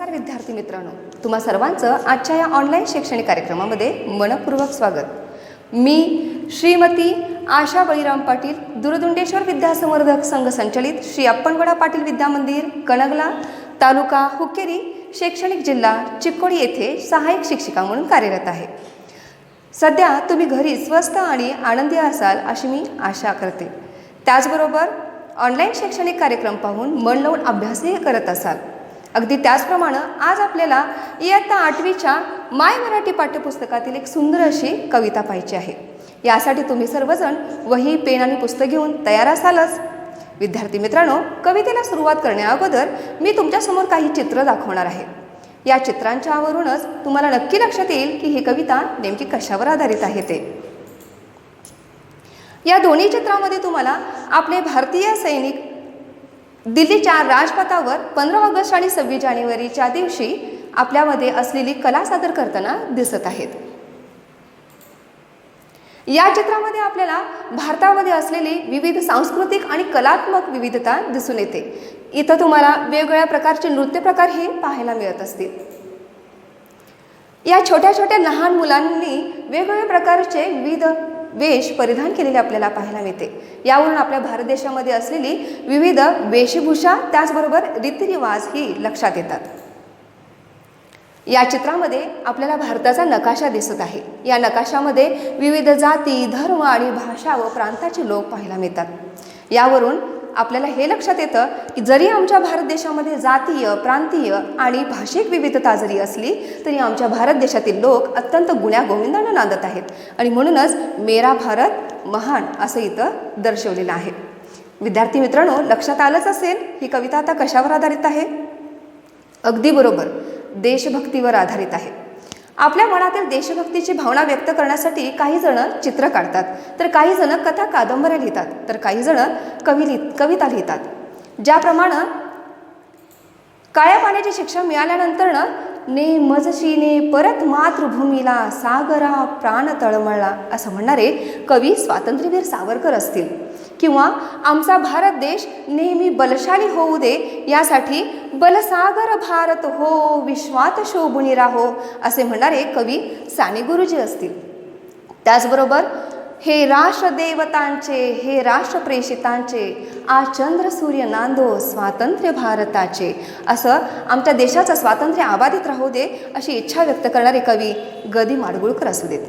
नमस्कार विद्यार्थी मित्रांनो, तुम्हा सर्वांचं आजच्या या ऑनलाईन शैक्षणिक कार्यक्रमामध्ये मनपूर्वक स्वागत। मी श्रीमती आशा बळीराम पाटील, दूरदुंडेश्वर विद्यासंवर्धक संघ संचलित श्री अप्पनगोडा पाटील विद्या मंदिर, कनगला, तालुका हुक्केरी, शैक्षणिक जिल्हा चिक्कोडी येथे सहाय्यक शिक्षिका म्हणून कार्यरत आहे। सध्या तुम्ही घरी स्वस्थ आणि आनंदी असाल अशी मी आशा करते। त्याचबरोबर ऑनलाईन शैक्षणिक कार्यक्रम पाहून मन लावून अभ्यासही करत असाल। अगदी त्याचप्रमाणे आज आपल्याला इयत्ता 8वीच्या माय मराठी पाठ्यपुस्तकातील एक सुंदर अशी कविता पाहायची आहे। यासाठी तुम्ही सर्वजण वही, पेन आणि पुस्तक घेऊन तयार असालच। विद्यार्थी मित्रांनो, कवितेला सुरुवात करण्याअगोदर मी तुमच्यासमोर काही चित्र दाखवणार आहे। या चित्रांच्यावरूनच तुम्हाला नक्की लक्षात येईल की ही कविता नेमकी कशावर आधारित आहे ते। या दोन्ही चित्रामध्ये तुम्हाला आपले भारतीय सैनिक दिल्लीच्या राजपथावर 15 ऑगस्ट आणि 26 जानेवारीच्या दिवशी आपल्यामध्ये असलेली कला सादर करताना दिसत आहेत। या चित्रामध्ये आपल्याला भारतामध्ये असलेली विविध सांस्कृतिक आणि कलात्मक विविधता दिसून येते। इथं तुम्हाला वेगवेगळ्या प्रकारचे नृत्य प्रकार हे पाहायला मिळत असतील। या छोट्या छोट्या लहान मुलांनी वेगवेगळ्या प्रकारचे विविध वेश परिधान केलेले आपल्याला पाहायला मिळते। यावरून आपल्या भारत देशामध्ये असलेली विविध वेशभूषा त्याचबरोबर रीतिरिवाज ही लक्षात येतात। या चित्रामध्ये आपल्याला भारताचा नकाशा दिसत आहे। या नकाशामध्ये विविध जाती, धर्म आणि भाषा व प्रांताचे लोक पाहायला मिळतात। यावरून आपल्याला हे लक्षात येतं की जरी आमच्या भारत देशामध्ये जातीय, प्रांतीय आणि भाषिक विविधता जरी असली तरी आमच्या भारत देशातील लोक अत्यंत गुण्यागोविंदाने नांदत आहेत आणि म्हणूनच मेरा भारत महान असं इथं दर्शवलेलं आहे। विद्यार्थी मित्रांनो, लक्षात आलंच असेल ही कविता आता कशावर आधारित आहे? अगदी बरोबर, देशभक्तीवर आधारित आहे। आपल्या मनातील देशभक्तीची भावना व्यक्त करण्यासाठी काही जण चित्र काढतात, तर काही जण कथा कादंबऱ्या लिहितात, तर काही जण कविता लिहितात। ज्याप्रमाणे काळ्या पाण्याची शिक्षा मिळाल्यानंतरनं ने मजशीने परत मातृभूमीला सागरा प्राण तळमळला असं म्हणणारे कवी स्वातंत्र्यवीर सावरकर असतील, किंवा आमचा भारत देश नेहमी बलशाली होऊ दे यासाठी बलसागर भारत हो विश्वात शोभुनी राहो असे म्हणणारे कवी साने गुरुजी असतील। त्याचबरोबर हे राष्ट्रदेवतांचे, हे राष्ट्रप्रेषितांचे आज चंद्र सूर्य नांदो स्वातंत्र्य भारताचे असं आमच्या देशाचं स्वातंत्र्य अबाधित राहू दे अशी इच्छा व्यक्त करणारे कवी ग दि माडगूळकर असू देत।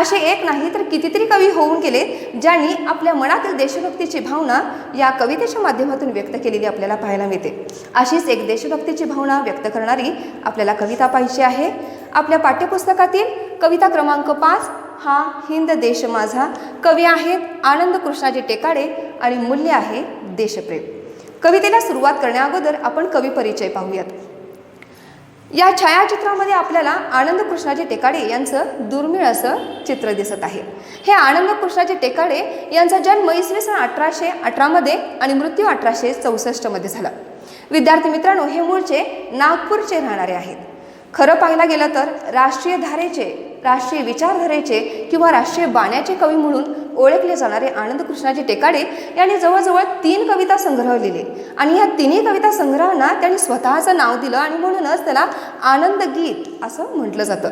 असे एक नाही तर कितीतरी कवी होऊन गेले ज्यांनी आपल्या मनातील देशभक्तीची भावना या कवितेच्या माध्यमातून व्यक्त केलेली आपल्याला पाहायला मिळते। अशीच एक देशभक्तीची भावना व्यक्त करणारी आपल्याला कविता पाहिजे आहे। आपल्या पाठ्यपुस्तकातील कविता क्रमांक 5 हा हिंद देश माझा। कवी आहेत आनंद कृष्णाजी टेकाडे आणि मूल्य आहे देशप्रेम। कवितेला सुरुवात करण्याअगोदर आपण कवी परिचय पाहूयात। या छायाचित्रामध्ये आपल्याला आनंद कृष्णाजी टेकाडे यांचं दुर्मिळ असं चित्र दिसत आहे। हे आनंद कृष्णाजी टेकाडे यांचा जन्म इसवी सन 1818 मध्ये आणि मृत्यू 1864 मध्ये झाला। विद्यार्थी मित्रांनो, हे मूळचे नागपूरचे राहणारे आहेत। खरं पाहायला गेलं तर राष्ट्रीय धारेचे, राष्ट्रीय विचारधारेचे किंवा राष्ट्रीय बाण्याचे कवी म्हणून ओळखले जाणारे आनंद कृष्णाजी टेकाडे यांनी जवळजवळ 3 कविता संग्रह लिहिले आणि या तिन्ही कविता संग्रहांना त्यांनी स्वतःचं नाव दिलं आणि म्हणूनच त्याला आनंद गीत असं म्हटलं जातं।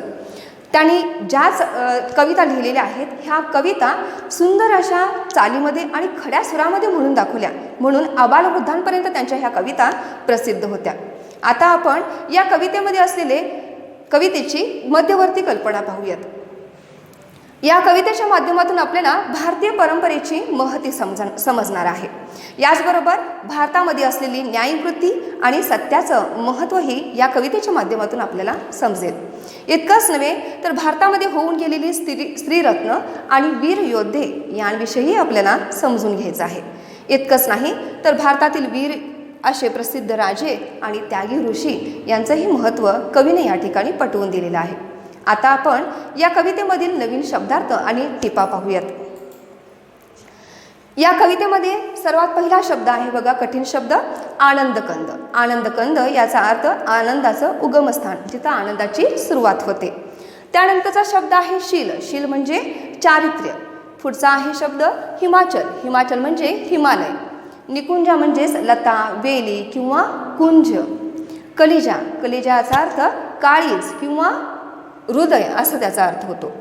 त्यांनी ज्याच कविता लिहिलेल्या आहेत ह्या कविता सुंदर अशा चालीमध्ये आणि खड्या सुरामध्ये म्हणून दाखवल्या, म्हणून आबालवृद्धांपर्यंत त्यांच्या ह्या कविता प्रसिद्ध होत्या। आता आपण या कवितेमध्ये असलेले कवितेची मध्यवर्ती कल्पना पाहूयात। या कवितेच्या माध्यमातून आपल्याला भारतीय परंपरेची महती समजणार आहे। याचबरोबर भारतामध्ये असलेली न्यायवृत्ती आणि सत्याचं महत्त्वही या कवितेच्या माध्यमातून आपल्याला समजेल। इतकंच नव्हे तर भारतामध्ये होऊन गेलेली स्त्रीरत्न आणि वीर योद्धे यांविषयी आपल्याला समजून घ्यायचं आहे। इतकंच नाही तर भारतातील वीर असे प्रसिद्ध राजे आणि त्यागी ऋषी यांचंही महत्त्व कवीने या ठिकाणी पटवून दिलेलं आहे। आता आपण या कवितेमधील नवीन शब्दार्थ आणि टिपा पाहूयात। या कवितेमध्ये सर्वात पहिला शब्द आहे बघा, कठीण शब्द आनंदकंद। आनंदकंद याचा अर्थ आनंदाचं उगमस्थान, जिथं आनंदाची सुरुवात होते। त्यानंतरचा शब्द आहे शील। शील म्हणजे चारित्र्य। पुढचा आहे शब्द हिमाचल। हिमाचल म्हणजे हिमालय। निकुंज म्हणजेच लता, वेली किंवा कुंज। कलिजा, कलिजाचा अर्थ काळीज किंवा हृदय असं त्याचा अर्थ होतो.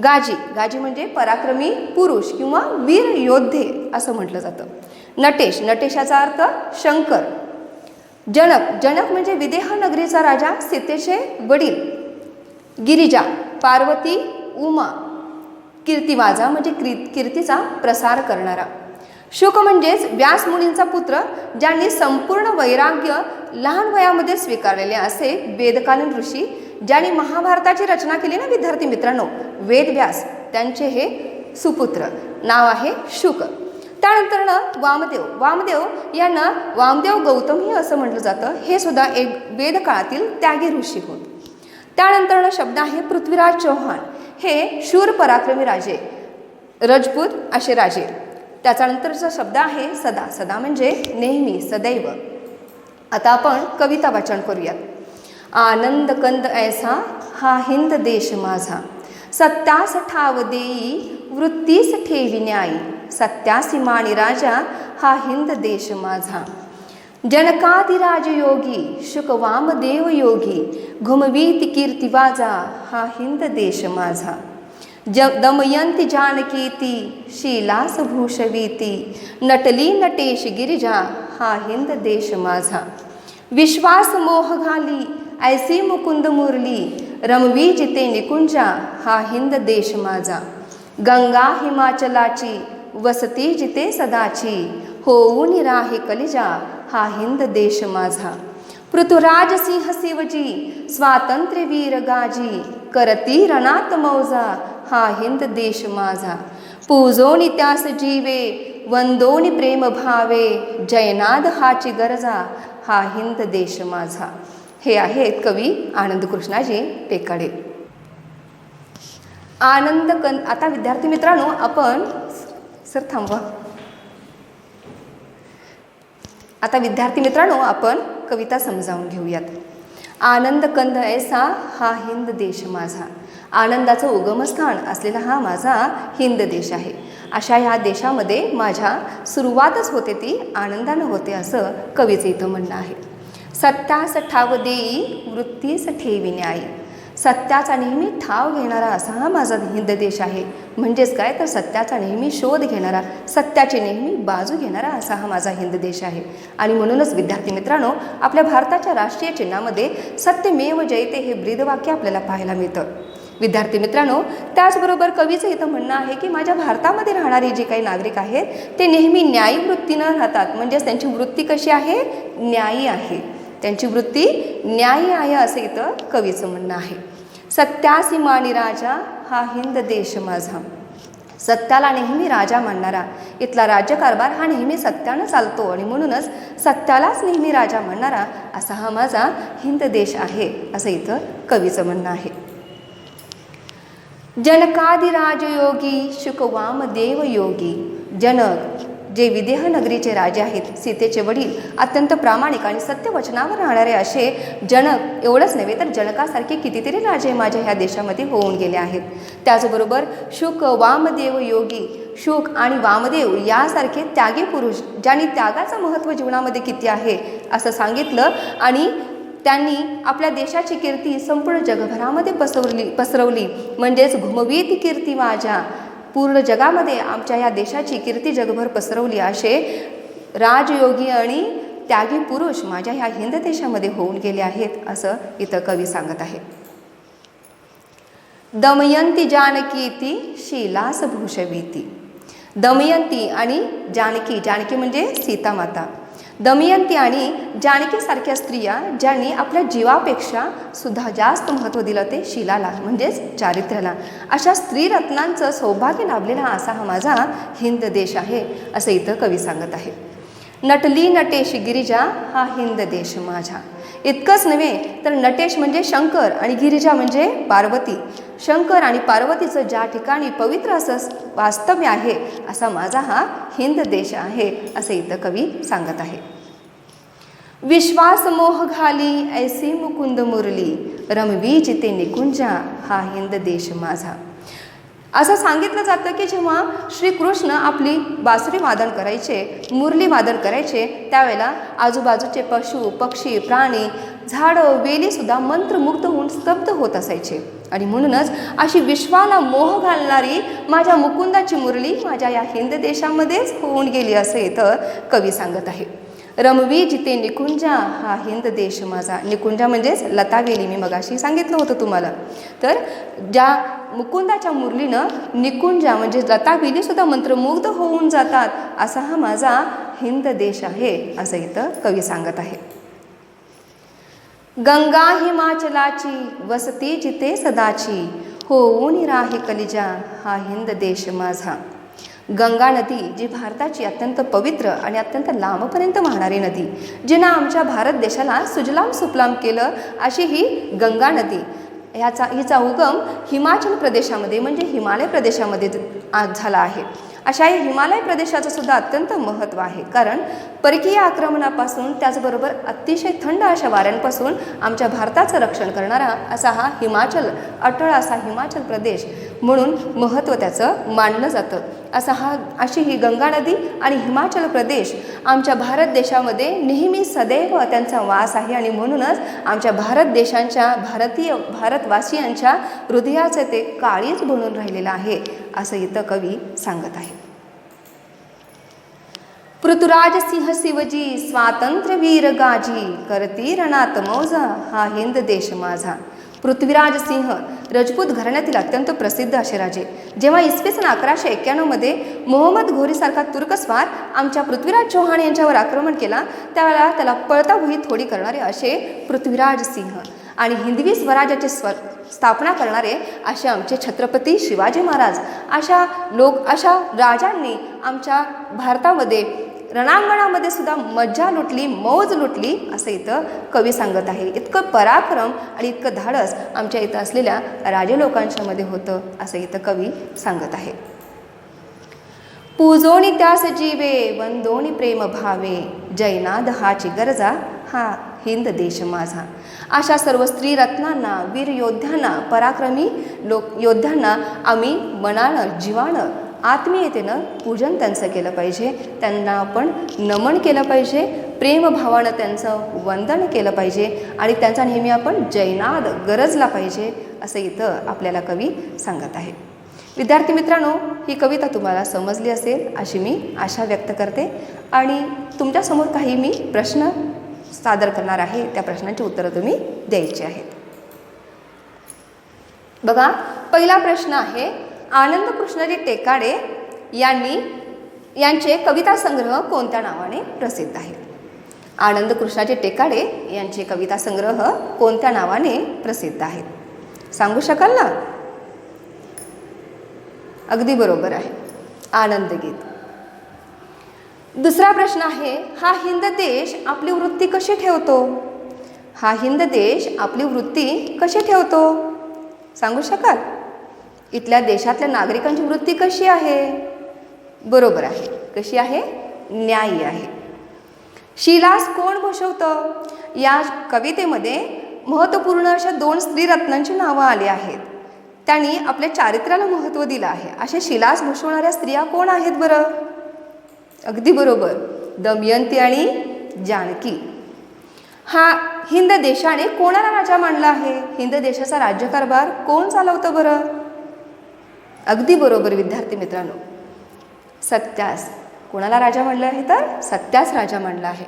गाजी, गाजी म्हणजे पराक्रमी पुरुष किंवा वीर योद्धे असं म्हटलं जातं. नटेश, नटेशाचा अर्थ शंकर. जनक, जनक म्हणजे विदेह नगरीचा राजा सीतेचे वडील. गिरिजा, पार्वती, उमा. कीर्तिवाजा म्हणजे कीर्तीचा प्रसार करणारा. शुक म्हणजेच व्यास मुनींचा पुत्र, ज्यांनी संपूर्ण वैराग्य लहान वयामध्ये स्वीकारलेले असे वेदकालीन ऋषी, ज्यांनी महाभारताची रचना केली ना विद्यार्थी मित्रांनो, वेदव्यास, त्यांचे हे सुपुत्र नाव आहे शुक. त्यानंतर वामदेव, वामदेव यांना वामदेव गौतमी असं म्हटलं जातं. हे सुद्धा एक वेदकाळातील त्यागी ऋषी होत. त्यानंतर शब्द आहे पृथ्वीराज चौहान. हे शूर पराक्रमी राजे, रजपूत असे राजे. त्याच्यानंतरचा शब्द आहे सदा, सदा म्हणजे नेहमी, सदैव. आता आपण कविता वाचन करूयात. आनंद कंद ऐसा हा हिंद देश माझा, सत्यास ठाव देई वृत्तीस ठेवी न्यायी, सत्यासी माणी राजा हा हिंद देश माझा. जनकादिराज योगी शुक वामदेव योगी, घुमवीती कीर्तिवाजा हा हिंद देश माझा. दमयंती जानकीती शीलास भूषवीती, नटली नटेश गिरिजा हा हिंद देश माझा. विश्वास मोह घाली ऐसी मुकुंद मुरली, रमवी जिते निकुंजा हा हिंद देश माझा. गंगा हिमाचलाची वसती जिते सदाची, होऊन राही कलिजा हा हिंद देश माझा. पृथुराज सिंह शिवजी स्वातंत्र्य वीर गाजी, करती रणात मौजा हा हिंद देश माझा. पूजोनी त्यास जीवे वंदोनी प्रेम भावे, जयनाद हाची गरजा हा हिंद देश माझा. हे आहेत कवी आनंद कृष्णाजी टेकाडे. आनंद कंद. आता विद्यार्थी मित्रांनो आपण सर थांबवा. आता विद्यार्थी मित्रांनो आपण कविता समजावून घेऊयात. आनंद कंद ऐसा हा हिंद देश माझा. आनंदाचं उगमस्थान असलेला हा माझा हिंद देश आहे. अशा ह्या देशामध्ये माझ्या सुरुवातच होते ती आनंदानं होते असं कवीचं इथं म्हणणं आहे. सत्यास ठाव देई वृत्तीस ठेवी न्यायी. सत्याचा नेहमी ठाव घेणारा असा हा माझा हिंद देश आहे. म्हणजेच काय तर सत्याचा नेहमी शोध घेणारा, सत्याची नेहमी बाजू घेणारा असा हा माझा हिंद देश आहे. आणि म्हणूनच विद्यार्थी मित्रांनो आपल्या भारताच्या राष्ट्रीय चिन्हामध्ये सत्यमेव जयते हे ब्रीदवाक्य आपल्याला पाहायला मिळतं. विद्यार्थी मित्रांनो त्याचबरोबर कवीचं इथं म्हणणं आहे की माझ्या भारतामध्ये राहणारे जे काही नागरिक आहेत ते नेहमी न्यायी वृत्तीनं राहतात. म्हणजेच त्यांची वृत्ती कशी आहे? न्यायी आहे. त्यांची वृत्ती न्यायी आहे असं इथं कवीचं म्हणणं आहे. सत्यासी माणी राजा हा हिंद देश माझा. सत्याला नेहमी राजा मानणारा, इथला राज्यकारभार हा नेहमी सत्यानं चालतो आणि म्हणूनच सत्यालाच नेहमी राजा मानणारा असा हा माझा हिंद देश आहे असं इथं कवीचं म्हणणं आहे. जनकादिराज योगी शुक वामदेव योगी. जनक जे विदेह नगरीचे राजे आहेत, सीतेचे वडील, अत्यंत प्रामाणिक आणि सत्यवचनावर राहणारे असे जनक. एवढंच नव्हे तर जनकासारखे कितीतरी राजे माझ्या ह्या देशामध्ये होऊन गेले आहेत. त्याचबरोबर शुक वामदेव योगी. शुक आणि वामदेव यासारखे त्यागी पुरुष ज्यांनी त्यागाचं महत्त्व जीवनामध्ये किती आहे असं सांगितलं आणि त्यांनी आपल्या देशाची कीर्ती संपूर्ण जगभरामध्ये पसरवली. म्हणजेच घुमवी ती कीर्ती माझ्या. पूर्ण जगामध्ये आमच्या या देशाची कीर्ती जगभर पसरवली असे राजयोगी आणि त्यागी पुरुष माझ्या ह्या हिंद देशामध्ये होऊन गेले आहेत असं इथं कवी सांगत आहे. दमयंती जानकी ती शीलास भूषवीती. दमयंती आणि जानकी, जानकी म्हणजे सीतामाता. दमयंती आणि जानकीसारख्या स्त्रिया ज्यांनी आपल्या जीवापेक्षा सुद्धा जास्त महत्त्व दिलं ते शीलाला म्हणजेच चारित्र्याला, अशा स्त्रीरत्नांचं सौभाग्य लाभलेला असा हा माझा हिंद देश आहे असं इथं कवी सांगत आहे. नटली नटेश गिरिजा हा हिंद देश माझा. इतकंच नव्हे तर नटेश म्हणजे शंकर आणि गिरिजा म्हणजे पार्वती. शंकर आणि पार्वतीचं ज्या ठिकाणी पवित्र असं वास्तव्य आहे असा माझा हा हिंद देश आहे असं इथं कवी सांगत आहे. विश्वास मोह घाली ऐसी मुकुंद मुरली, रमवी जिते निकुंजा हा हिंद देश माझा. असं सांगितलं जातं की जेव्हा श्रीकृष्ण आपली बासरी वादन करायचे, मुरली वादन करायचे, त्यावेळेला आजूबाजूचे पशु पक्षी प्राणी झाडं वेलीसुद्धा मंत्रमुग्ध होऊन स्तब्ध होत असायचे. आणि म्हणूनच अशी विश्वाला मोह घालणारी माझ्या मुकुंदाची मुरली माझ्या या हिंद देशामध्येच होऊन गेली, असे इथं कवी सांगत आहे. रमवी जिथे निकुंजा हा हिंद देश माझा. निकुंजा म्हणजेच लतावेली, मी मगाशी सांगितलं होतं तुम्हाला. तर ज्या मुकुंदाच्या मुरलीनं निकुंजा म्हणजे लतावेलीसुद्धा मंत्रमुग्ध होऊन जातात, असा हा माझा हिंद देश आहे, असं इथं कवी सांगत आहे. गंगा हिमाचलाची वसती जिथे सदाची, होऊन राहे कलिजा हा हिंद देश माझा. गंगा नदी जी भारताची अत्यंत पवित्र आणि अत्यंत लांबपर्यंत वाहणारी नदी, जिनं आमच्या भारत देशाला सुजलाम सुफलाम केलं, अशी ही गंगा नदी. हिचा उगम हिमाचल प्रदेशामध्ये म्हणजे हिमालय प्रदेशामध्ये झाला आहे. अशा या हिमालय प्रदेशाचं सुद्धा अत्यंत महत्त्व आहे, कारण परकीय आक्रमणापासून त्याचबरोबर अतिशय थंड अशा वाऱ्यांपासून आमच्या भारताचं रक्षण करणारा असा हा हिमाचल, अटळ असा हिमाचल प्रदेश म्हणून महत्त्व त्याचं मानलं जातं. अशी ही गंगा नदी आणि हिमाचल प्रदेश आमच्या भारत देशामध्ये नेहमी सदैव त्यांचा वास आहे. आणि म्हणूनच आमच्या भारत देशांच्या भारतवासियांच्या हृदयाचे ते काळीज बनून राहिलेलं आहे, असं इथं कवी सांगत आहे. पृथ्वीराज सिंह शिवजी स्वातंत्र्यवीर गाजी, करती रणात मौजा हा हिंद देश माझा. पृथ्वीराज सिंह रजपूत घराण्यातील अत्यंत प्रसिद्ध असे राजे. जेव्हा इसवी सन 1191 मोहम्मद घोरीसारखा तुर्कस्वार आमच्या पृथ्वीराज चौहान यांच्यावर आक्रमण केला, त्यावेळेला त्याला पळता भुई थोडी करणारे असे पृथ्वीराज सिंह आणि हिंदवी स्वराज्याची स्थापना करणारे असे आमचे छत्रपती शिवाजी महाराज, अशा राजांनी आमच्या भारतामध्ये रणांगणामध्ये सुद्धा मज्जा लुटली, मौज लुटली, असं इथं कवी सांगत आहे. इतकं पराक्रम आणि इतकं धाडस आमच्या इथं असलेल्या राजे लोकांच्यामध्ये होतं, असं इथं कवी सांगत आहे. पूजोनी त्यास जीवे वंदोनी प्रेम भावे, जैनाद हाची गरजा हा हिंद देश माझा. अशा सर्व स्त्री रत्नांना, वीर योद्ध्यांना, पराक्रमी योद्ध्यांना आम्ही मनानं जीवानं आत्मीयतेनं पूजन त्यांचं केलं पाहिजे. त्यांना आपण नमन केलं पाहिजे, प्रेमभावानं त्यांचं वंदन केलं पाहिजे आणि त्यांचा नेहमी आपण जयनाद गरजला पाहिजे, असं इथं आपल्याला कवी सांगत आहे. विद्यार्थी मित्रांनो, ही कविता तुम्हाला समजली असेल अशी मी आशा व्यक्त करते आणि तुमच्यासमोर काही मी प्रश्न सादर करणार आहे. त्या प्रश्नांची उत्तरं तुम्ही द्यायची आहेत. बघा, पहिला प्रश्न आहे, आनंद कृष्णजी टेकाडे यांचे कविता संग्रह कोणत्या नावाने प्रसिद्ध आहे? आनंद कृष्णाजी टेकाडे यांचे कविता संग्रह कोणत्या नावाने प्रसिद्ध आहेत? सांगू शकाल ना? अगदी बरोबर आहे, आनंद गीत. दुसरा प्रश्न आहे, हा हिंद देश आपली वृत्ती कशी ठेवतो? हा हिंद देश आपली वृत्ती कशी ठेवतो? सांगू शकाल? इथल्या देशातल्या नागरिकांची वृत्ती कशी आहे? बरोबर आहे, कशी आहे? न्यायी आहे. शिलास कोण भूषवतं? या कवितेमध्ये महत्त्वपूर्ण अशा 2 स्त्रीरत्नांची नावं आली आहेत. त्यांनी आपल्या चारित्र्याला महत्त्व दिलं आहे. असे शिलास भूषवणाऱ्या स्त्रिया कोण आहेत बरं? अगदी बरोबर, दमयंती आणि जानकी. हा हिंद देशाने कोणाला राजा मानला आहे? हिंद देशाचा राज्यकारभार कोण चालवतं बरं? अगदी बरोबर विद्यार्थी मित्रांनो, सत्यास. कोणाला राजा म्हणलं आहे? तर सत्यास राजा म्हणला आहे.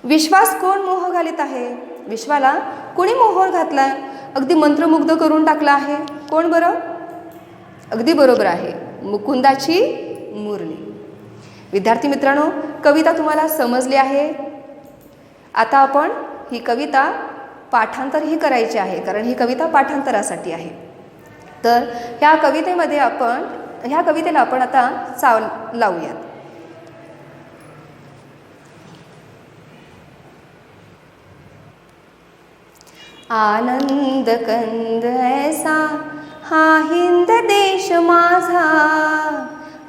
विश्वास कोण मोह घालीत आहे? विश्वाला कोणी मोह घातला? अगदी मंत्रमुग्ध करून टाकला आहे. कोण बरं? अगदी बरोबर आहे, मुकुंदाची मुरली. विद्यार्थी मित्रांनो, कविता तुम्हाला समजली आहे. आता आपण ही कविता पाठांतरही करायची आहे, कारण ही कविता पाठांतरासाठी आहे. तर ह्या कवितेला आपण आता चाल लावूयात. आनंद कंद ऐसा हा हिंद देश माझा,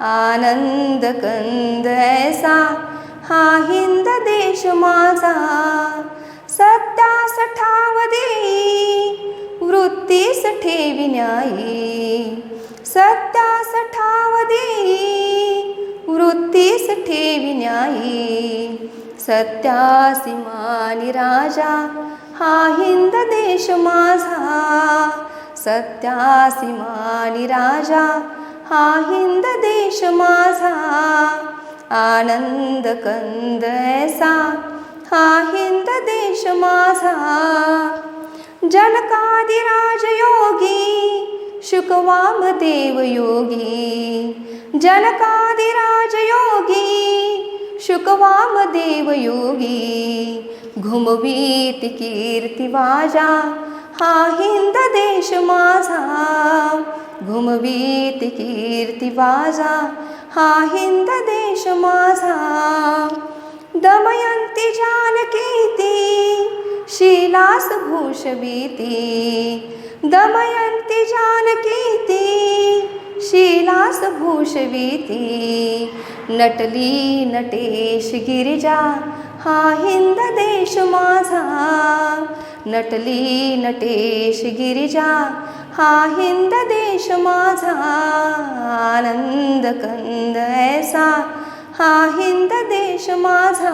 आनंद कंद ऐसा हा हिंद देश माझा. सत्यास ठाव देई वृत्तीस ठेवी न्यायी, सत्यास ठाव देई वृत्तीस ठेवी न्यायी, सत्यासी मानी राजा हा हिंद देश माझा, सत्यासी मानी राजा हा हिंद देश माझा, आनंद कंद ऐसा हा हिंद देश माझा, जनकादिराज योगी शुकवामदेव योगी, जनकादिराज योगी शुकवामदेव योगी, घुमवीत कीर्ती वाजा हा हिंद देश माझा, घुमवीत कीर्ती वाजा हा हिंद देश माझा, दमयंती जानकीती शीलास भूषवीती, दमयंती जानकीती शीलास भूषवीती, नटली नटेश गिरिजा हा हिंद देश माझा, नटली नटेश गिरिजा हा हिंद देश माझा, आनंद कंद ऐसा हा हिंद देश माझा,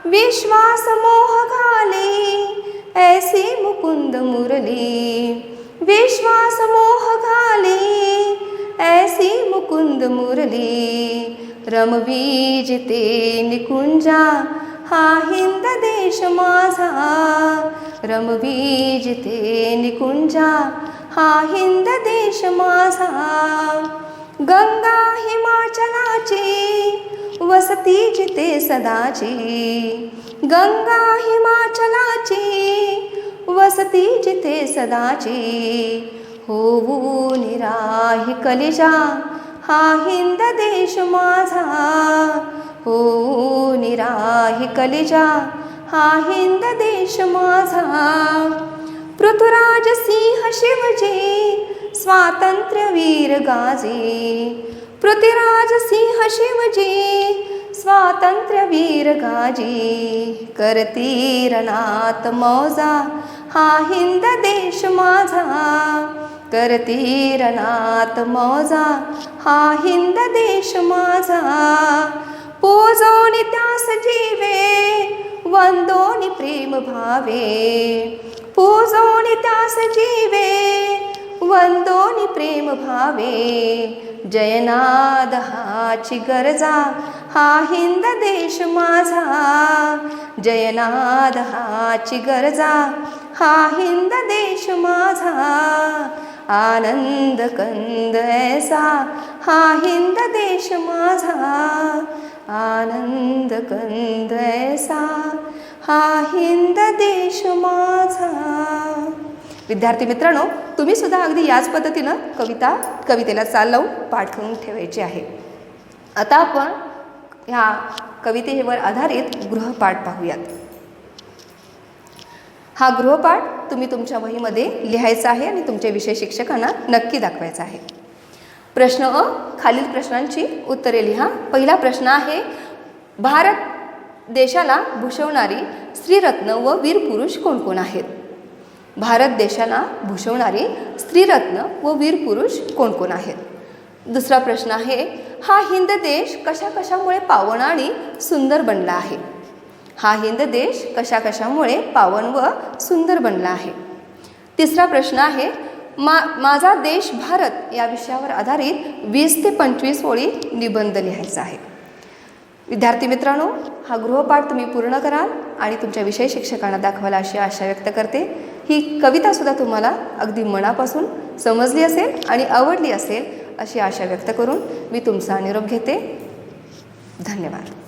विश्वास मोह घाली ऐसी मुकुंद मुरली, विश्वास मोह घाली ऐसी मुकुंद मुरली, रमवीजिते निकुंजा हा हिंद देश माझा, रमवीजिते निकुंजा हा हिंद देश माझा, गंगा हिमाचलाची वसती जिते सदाची, गंगा हिमाचलाची वसती जिते सदाची, होऊ निराही कलिजा हा हिंद देश माझा, होऊ निराही कलिजा हा हिंद देश माझा, पृथ्वीराज सिंह शिवजी स्वातंत्र्यवीर गाजी, पृथ्वीराज सिंह शिवजी स्वातंत्र्यवीर गाजी, करती रणात मौजा हा हिंद देश माझा, करती रणात मौजा हा हिंद देश माझा, पूजोनी त्यास जीवे वंदोनी प्रेम भावे, पूजोनी त्यास जीवे वंदोनी प्रेम भावे, जयनाद हाची गरजा हा हिंद देश माझा, जयनाद हाची गरजा हा हिंद देश माझा, आनंद कंद ऐसा हा हिंद देश माझा, आनंद कंद ऐसा हा हिंद देश माझा. विद्यार्थी मित्रांनो, तुम्ही सुद्धा अगदी याच पद्धतीनं कवितेला चाल लावून पाठ करून ठेवायची आहे. आता आपण ह्या कवितेवर आधारित गृहपाठ पाहूयात. हा गृहपाठ तुम्ही तुमच्या वहीमध्ये लिहायचा आहे आणि तुमच्या विषय शिक्षकांना नक्की दाखवायचा आहे. प्रश्न अ, खालील प्रश्नांची उत्तरे लिहा. पहिला प्रश्न आहे, भारत देशाला भूषवणारी स्त्रीरत्न व वीर पुरुष कोण कोण आहेत? भारत देशाला भूषवणारी स्त्रीरत्न व वीर पुरुष कोण कोण आहेत? दुसरा प्रश्न आहे, हा हिंद देश कशा कशामुळे पावन आणि सुंदर बनला आहे? हा हिंद देश कशा कशामुळे पावन व सुंदर बनला आहे? तिसरा प्रश्न आहे, माझा देश भारत या विषयावर आधारित 20 ते 25 ओळी निबंध लिहायचा आहे. विद्यार्थी मित्रांनो, हा गृहपाठ तुम्ही पूर्ण कराल आणि तुमच्या विषय शिक्षकांना दाखवायला अशी आशा व्यक्त करते. ही कवितासुद्धा तुम्हाला अगदी मनापासून समजली असेल आणि आवडली असेल अशी आशा व्यक्त करून मी तुमचा निरोप घेते. धन्यवाद.